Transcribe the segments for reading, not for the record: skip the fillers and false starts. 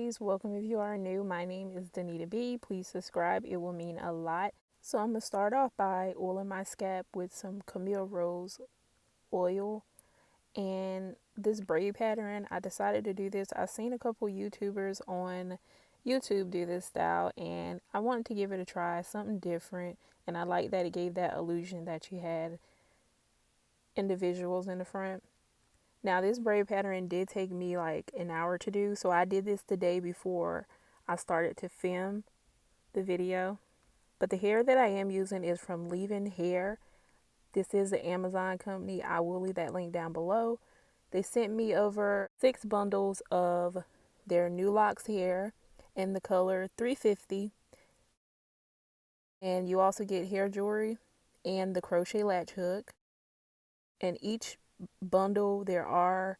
ladies, welcome if you are new. My name is Danita B. Please subscribe, it will mean a lot. So I'm going to start off by oiling my scalp with some Camille Rose oil and this braid pattern. I decided to do this. I've seen a couple YouTubers on YouTube do this style and I wanted to give it a try, something different, and I like that it gave that illusion that you had individuals in the front. Now this braid pattern did take me like an hour to do, so I did this the day before I started to film the video. But the hair that I am using is from Leeven hair. This is the Amazon company. I will leave that link down below. They sent me over 6 bundles of their new Locs hair in the color 350. And you also get hair jewelry and the crochet latch hook. And each bundle there are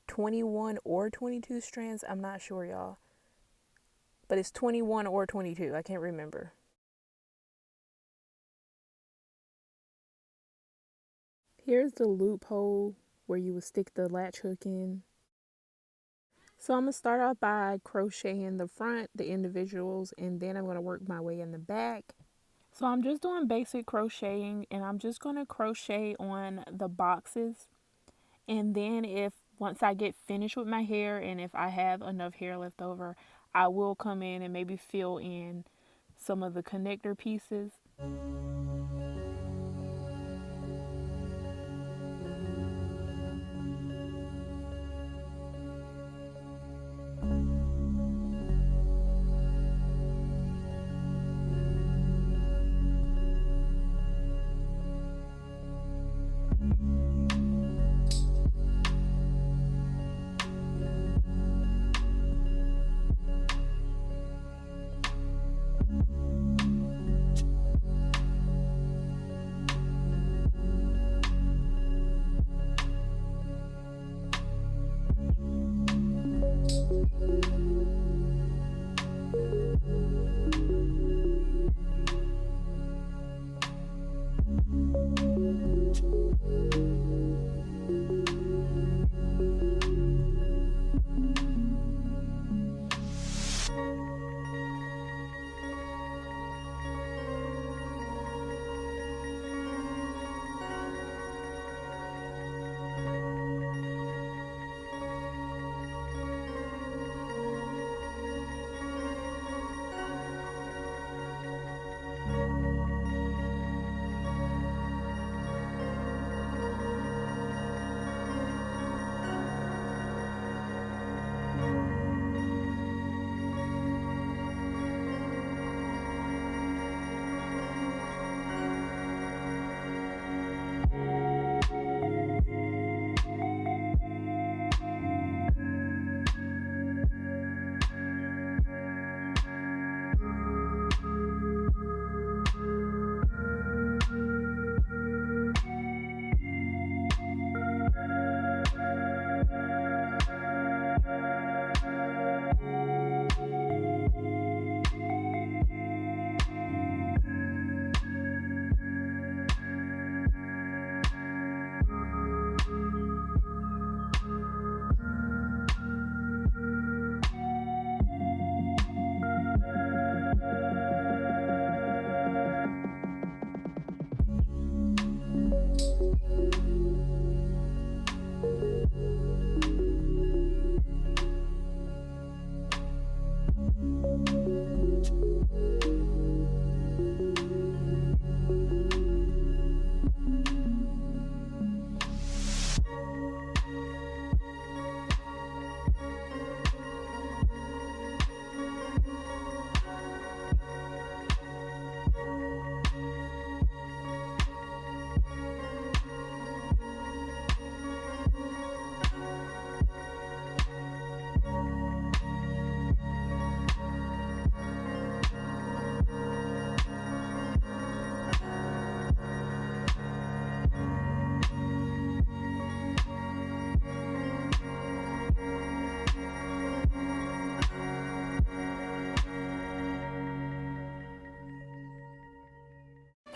21 or 22 strands. I'm not sure, y'all. But it's 21 or 22. I can't remember. Here's the loophole where you would stick the latch hook in. So I'm going to start off by crocheting the front, the individuals, and then I'm going to work my way in the back. So I'm just doing basic crocheting, and I'm just going to crochet on the boxes. And then once I get finished with my hair and if I have enough hair left over, I will come in and maybe fill in some of the connector pieces.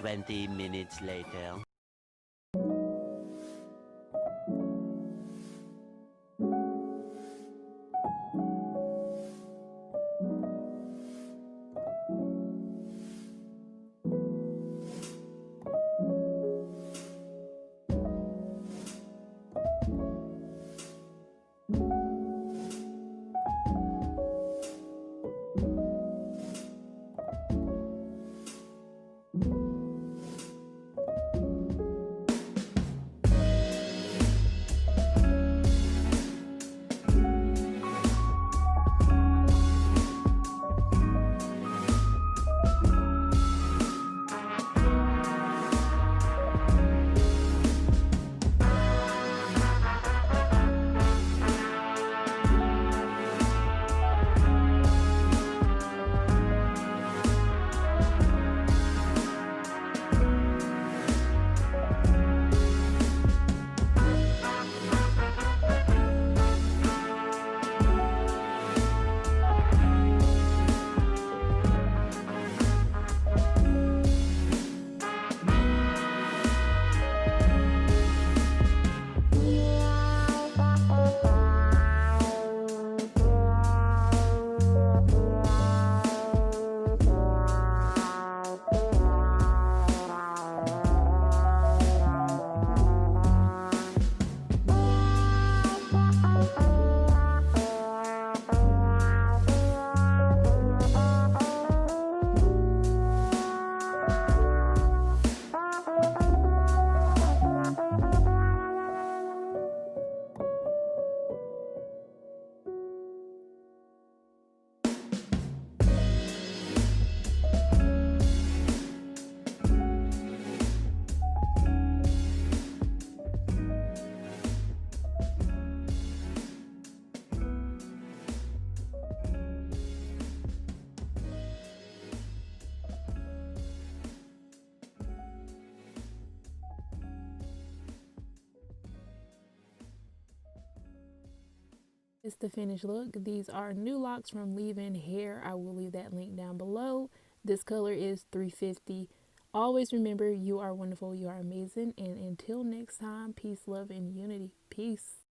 Twenty minutes later. It's the finished look. These are new locks from Leeven Hair. I will leave that link down below. This color is 350. Always remember, you are wonderful, you are amazing, and until next time, peace, love, and unity. Peace.